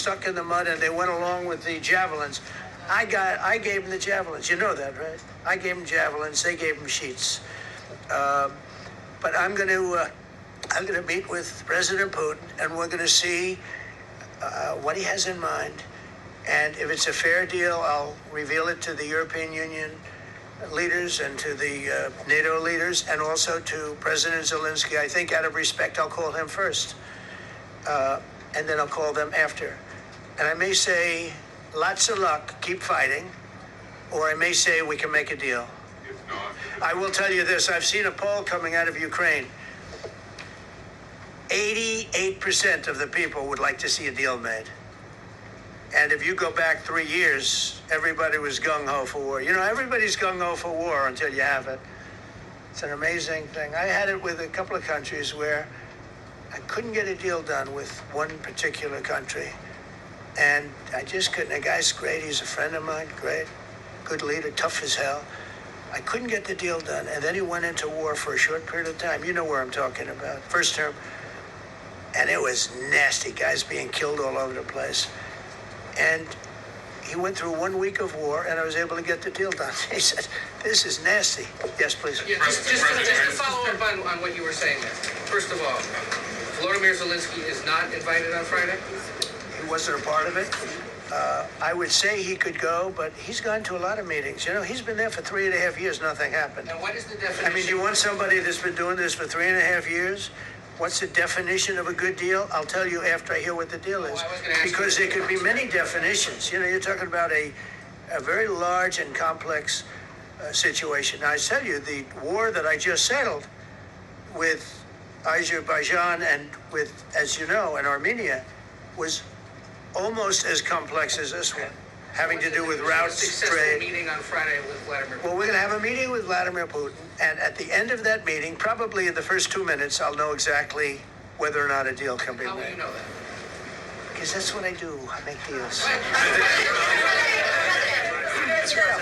stuck in the mud and they went along with the javelins. I gave them the javelins. You know that, right? I gave them javelins. They gave them sheets. But I'm going to meet with President Putin, and we're going to see what he has in mind. And if it's a fair deal, I'll reveal it to the European Union leaders and to the NATO leaders, and also to President Zelensky. I think out of respect, I'll call him first, and then I'll call them after. And I may say, lots of luck, keep fighting, or I may say we can make a deal. I will tell you this, I've seen a poll coming out of Ukraine. 88% of the people would like to see a deal made. And if you go back 3 years, everybody was gung-ho for war. You know, everybody's gung-ho for war until you have it. It's an amazing thing. I had it with a couple of countries where I couldn't get a deal done with one particular country. And I just couldn't. The guy's great. He's a friend of mine. Great. Good leader. Tough as hell. I couldn't get the deal done. And then he went into war for a short period of time. You know where I'm talking about. First term. And it was nasty. Guys being killed all over the place. And he went through 1 week of war, and I was able to get the deal done. He said, this is nasty. Yes, please. Yeah, just to follow up on what you were saying there. First of all, Volodymyr Zelensky is not invited on Friday? He wasn't a part of it. I would say he could go, but he's gone to a lot of meetings. You know, he's been there for 3.5 years. Nothing happened. And what is the definition? I mean, do you want somebody that's been doing this for 3.5 years? What's the definition of a good deal? I'll tell you after I hear what the deal is. Because there could be many definitions. You know, you're talking about a very large and complex situation. Now, I tell you, the war that I just settled with Azerbaijan and with, as you know, and Armenia was almost as complex as this one, having to do with routes, trade. Meeting on Friday with Vladimir Putin. Well, we're going to have a meeting with Vladimir Putin, and at the end of that meeting, probably in the first 2 minutes, I'll know exactly whether or not a deal can be made. How will you know that? Because that's what I do. I make deals.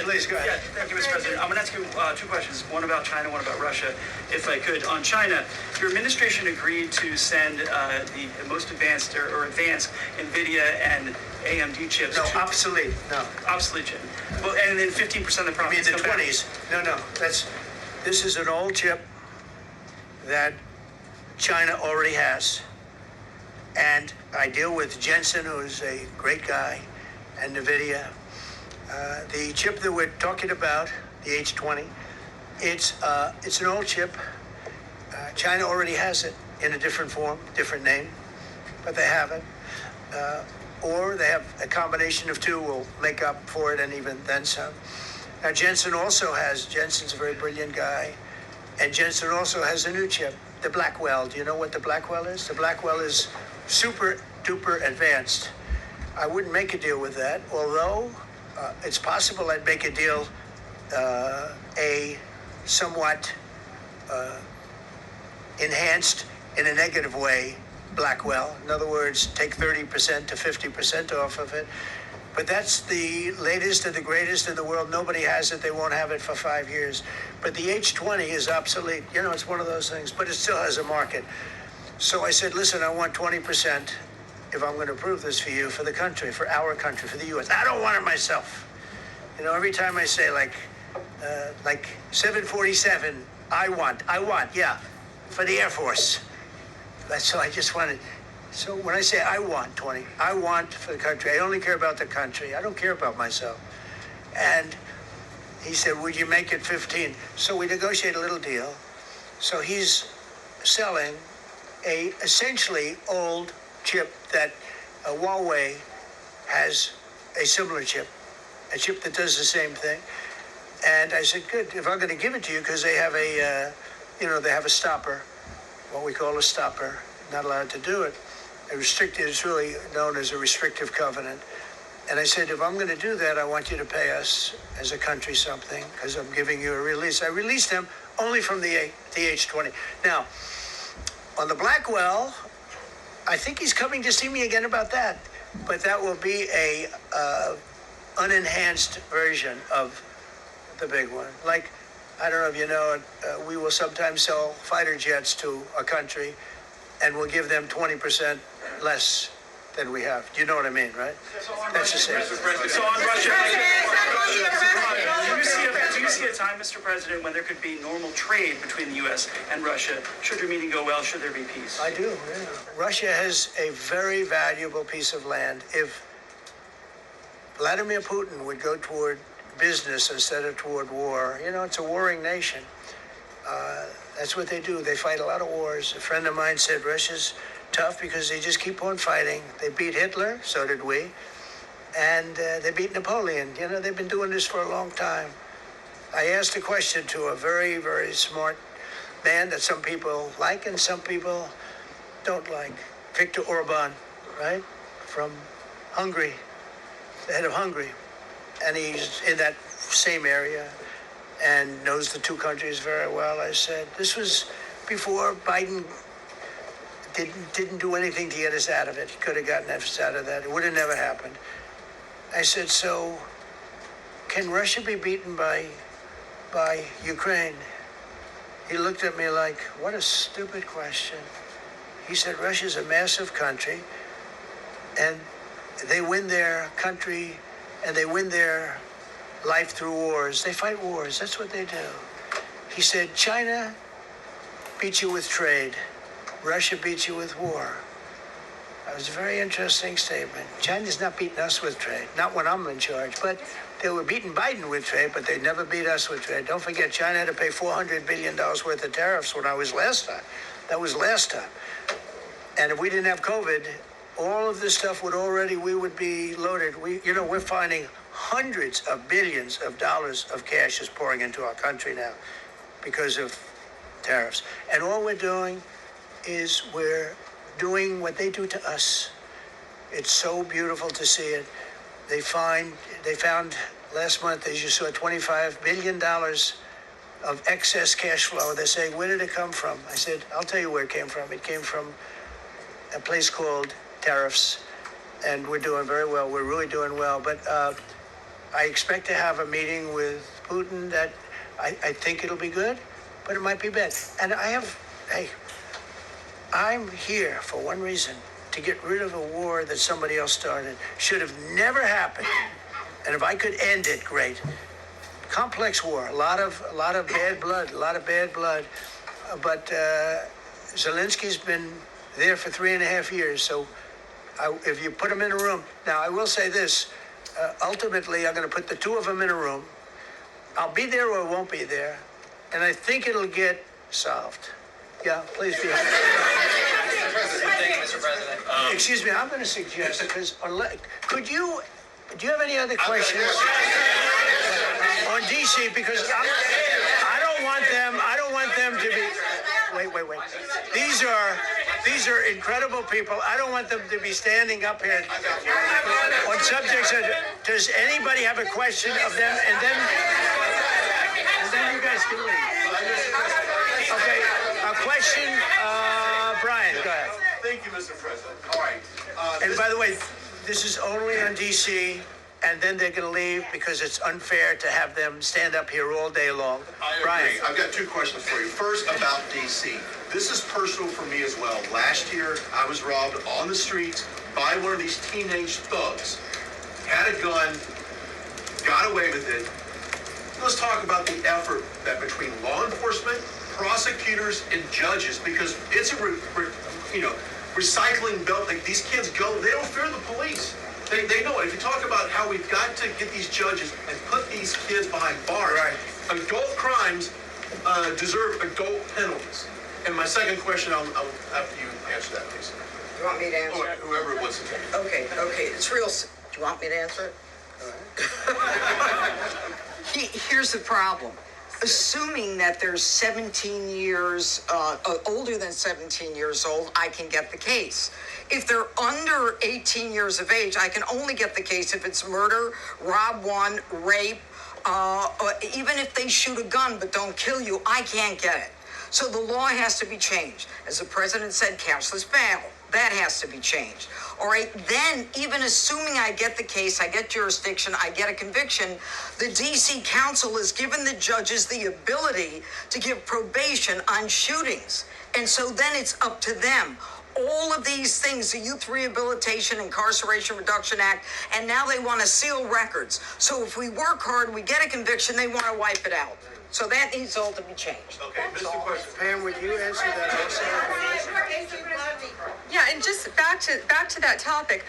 Please go ahead. Yeah, thank you, Mr. President. I'm going to ask you 2 questions, one about China, one about Russia, if I could. On China, your administration agreed to send the most advanced or advanced NVIDIA and AMD chips. No, obsolete. No. Obsolete chip. Well, and then 15% of the profits. You mean the 20s? No. This is an old chip that China already has. And I deal with Jensen, who's a great guy, and NVIDIA. The chip that we're talking about, the H20, it's an old chip. China already has it in a different form, different name, but they have it. Or they have a combination of two will make up for it, and even then some. Now, Jensen's a very brilliant guy, and Jensen also has a new chip, the Blackwell. Do you know what the Blackwell is? The Blackwell is super duper advanced. I wouldn't make a deal with that, although it's possible I'd make a deal, a somewhat enhanced in a negative way Blackwell. In other words, take 30% to 50% off of it. But that's the latest and the greatest in the world. Nobody has it. They won't have it for 5 years. But the H20 is obsolete. You know, it's one of those things, but it still has a market. So I said, listen, I want 20% if I'm going to approve this for you, for the country, for our country, for the U.S. I don't want it myself. You know, every time I say like 747, I want, yeah, for the Air Force. So I just wanted, so when I say I want 20, I want for the country. I only care about the country. I don't care about myself. And he said, would you make it 15? So we negotiate a little deal. So he's selling a essentially old chip that Huawei has a similar chip, a chip that does the same thing. And I said, good, if I'm going to give it to you, because they have they have a stopper, what we call a stopper, not allowed to do it. It's really known as a restrictive covenant. And I said, if I'm going to do that, I want you to pay us as a country something, because I'm giving you a release. I released them only from the H20. Now, on the Blackwell, I think he's coming to see me again about that. But that will be a unenhanced version of the big one. Like, I don't know if you know it, we will sometimes sell fighter jets to a country, and we'll give them 20% less than we have. Do you know what I mean, right? That's the same. So on Russia, do you see a time, Mr. President, when there could be normal trade between the U.S. and Russia? Should your meeting go well? Should there be peace? I do, yeah. Russia has a very valuable piece of land. If Vladimir Putin would go toward business instead of toward war, it's a warring nation. That's what they do. They fight a lot of wars. A friend of mine said Russia's tough because they just keep on fighting. They beat Hitler, so did we. And they beat Napoleon. They've been doing this for a long time. I asked a question to a very, very smart man that some people like and some people don't like. Viktor Orban, right? From Hungary, the head of Hungary. And he's in that same area and knows the two countries very well. I said, this was before Biden didn't do anything to get us out of it. He could have gotten us out of that. It would have never happened. I said, so can Russia be beaten by Ukraine? He looked at me like, what a stupid question. He said, Russia's a massive country, and they win their country, and they win their life through wars. They fight wars. That's what they do. He said, China beats you with trade. Russia beats you with war. That was a very interesting statement. China's not beating us with trade, not when I'm in charge, but they were beating Biden with trade, but they never beat us with trade. Don't forget, China had to pay $400 billion worth of tariffs when I was last time. That was last time. And if we didn't have COVID, all of this stuff we would be loaded. We're finding hundreds of billions of dollars of cash is pouring into our country now because of tariffs. And all we're doing is we're doing what they do to us. It's so beautiful to see it. They found last month, as you saw, $25 billion of excess cash flow. They're saying, where did it come from? I said, I'll tell you where it came from. It came from a place called tariffs, and we're doing very well. We're really doing well. But I expect to have a meeting with Putin that I think it'll be good, but it might be bad. And I'm here for one reason, to get rid of a war that somebody else started. Should have never happened. And if I could end it, great. Complex war, a lot of bad blood, But Zelensky's been there for 3.5 years. So if you put him in a room, now I will say this, ultimately I'm going to put the two of them in a room. I'll be there or won't be there. And I think it'll get solved. Yeah, please do. Thank you, Mr. President. Excuse me, I'm going to suggest, because do you have any other questions on DC? Because I don't want them to be, wait. These are incredible people. I don't want them to be standing up here on subjects. Does anybody have a question of them? And then you guys can leave. Okay, a question, Brian, go ahead. Thank you, Mr. President. All right. And by the way, this is only on DC, and then they're going to leave because it's unfair to have them stand up here all day long. I agree. Brian. I've got two questions for you. First, about DC. This is personal for me as well. Last year, I was robbed on the streets by one of these teenage thugs. Had a gun, got away with it. Let's talk about the effort that between law enforcement, prosecutors, and judges, because it's a recycling belt. Like, these kids go, they don't fear the police. They know it. If you talk about how we've got to get these judges and put these kids behind bars, right. Adult crimes deserve adult penalties. And my second question, I'll have you answer that, please. You want me to answer Or it? whoever wants to. Okay, it's real. Do you want me to answer it? Here's the problem. Assuming that they're 17 years, older than 17 years old, I can get the case. If they're under 18 years of age, I can only get the case if it's murder, rob one, rape, even if they shoot a gun but don't kill you, I can't get it. So the law has to be changed. As the president said, cashless bail. That has to be changed. All right, then even assuming I get the case, I get jurisdiction, I get a conviction, the DC Council has given the judges the ability to give probation on shootings. And so then it's up to them. all of these things, the Youth Rehabilitation Incarceration Reduction Act, and now they want to seal records. So if we work hard, we get a conviction, they want to wipe it out. So that needs all to be changed. Okay, Mr. Question. Pam, would you answer that also? Yeah, and just back to that topic.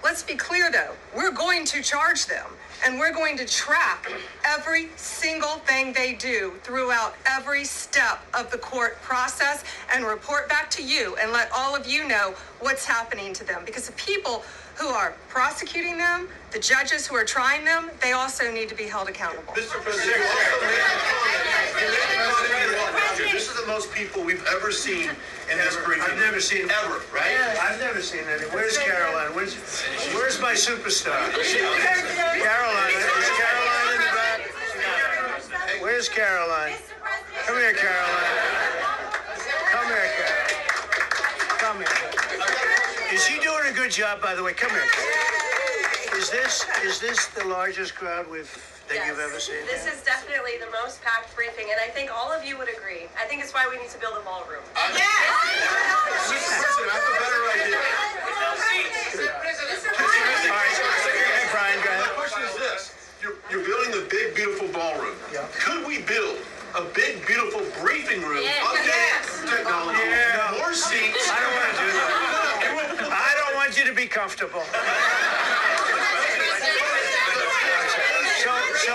Let's be clear though, we're going to charge them and we're going to track every single thing they do throughout every step of the court process and report back to you and let all of you know what's happening to them. Because the people who are prosecuting them, the judges who are trying them, they also need to be held accountable. Mr. President, this is the most people we've ever seen in this briefing. I've never seen ever, right? I've never seen any. Where's Caroline? Where's my superstar? Caroline. Is Caroline in the back? Where's Caroline? Come here, Caroline. Come here, Caroline. Come here. Is she doing a good job, by the way? Come here. Is this the largest crowd that you've ever seen? This is definitely the most packed briefing, and I think all of you would agree. I think it's why we need to build a ballroom. Mr. President, I have a better idea. All right, Brian, go My ahead. question is this. You're building a big, beautiful ballroom. Yeah. Could we build a big, beautiful briefing room? Updated technology, Yeah. more seats. I don't want to do that. I don't want you to be comfortable. So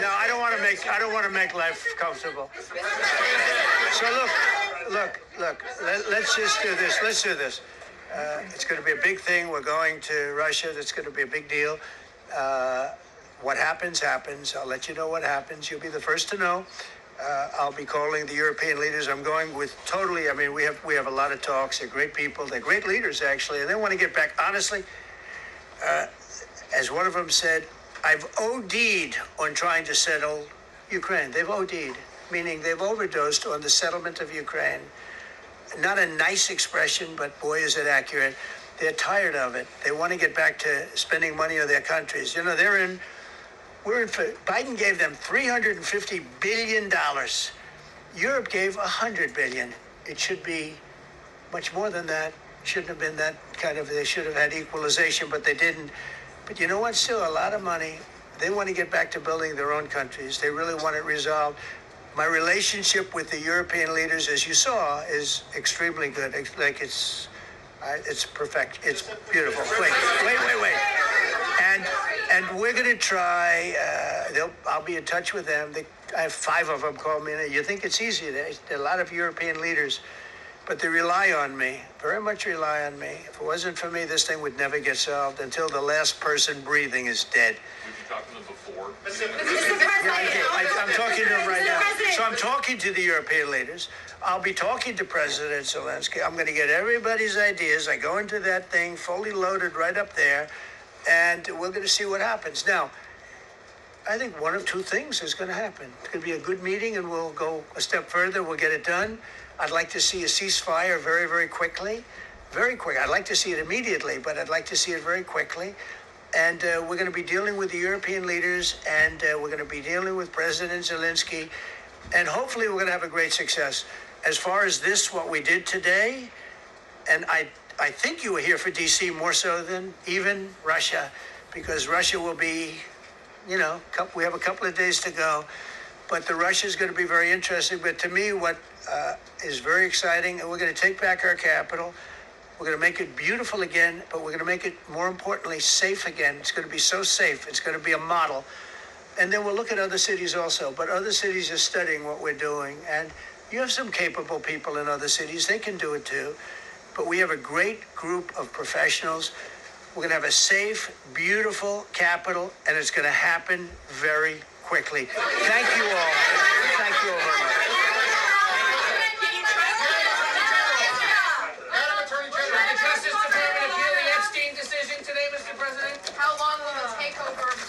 no, I don't want to make life comfortable. So look. Let's just do this. Let's do this. It's going to be a big thing. We're going to Russia. That's going to be a big deal. What happens, happens. I'll let you know what happens. You'll be the first to know. I'll be calling the European leaders. I'm going with totally. I mean, we have a lot of talks. They're great people. They're great leaders, actually, and they want to get back. Honestly, as one of them said, I've OD'd on trying to settle Ukraine. They've OD'd, meaning they've overdosed on the settlement of Ukraine. Not a nice expression, but boy, is it accurate. They're tired of it. They want to get back to spending money on their countries. You know, Biden gave them $350 billion. Europe gave $100 billion. It should be much more than that. Shouldn't have been that kind of, they should have had equalization, but they didn't. But you know what? Still a lot of money. They want to get back to building their own countries. They really want it resolved. My relationship with the European leaders, as you saw, is extremely good. It's perfect. It's beautiful. Wait. And we're going to try. I'll be in touch with them. I have 5 of them call me. You think it's easy? There are a lot of European leaders, but they rely on me. Very much rely on me. If it wasn't for me, this thing would never get solved until the last person breathing is dead. Did you talk to them before? I'm talking to them right now. So I'm talking to the European leaders. I'll be talking to President Zelensky. I'm going to get everybody's ideas. I go into that thing fully loaded right up there, and we're going to see what happens. Now, I think one of two things is going to happen. It's going to be a good meeting, and we'll go a step further. We'll get it done. I'd like to see a ceasefire very, very quickly. Very quick. I'd like to see it immediately, but I'd like to see it very quickly. And we're going to be dealing with the European leaders, and we're going to be dealing with President Zelensky, and hopefully we're going to have a great success. As far as what we did today, and I think you were here for D.C. more so than even Russia, because Russia will be, we have a couple of days to go, but the Russia is going to be very interesting. But to me, what is very exciting, and we're going to take back our capital. We're going to make it beautiful again, but we're going to make it, more importantly, safe again. It's going to be so safe. It's going to be a model. And then we'll look at other cities also. But other cities are studying what we're doing. And you have some capable people in other cities. They can do it too. But we have a great group of professionals. We're going to have a safe, beautiful capital, and it's going to happen very quickly. Thank you all.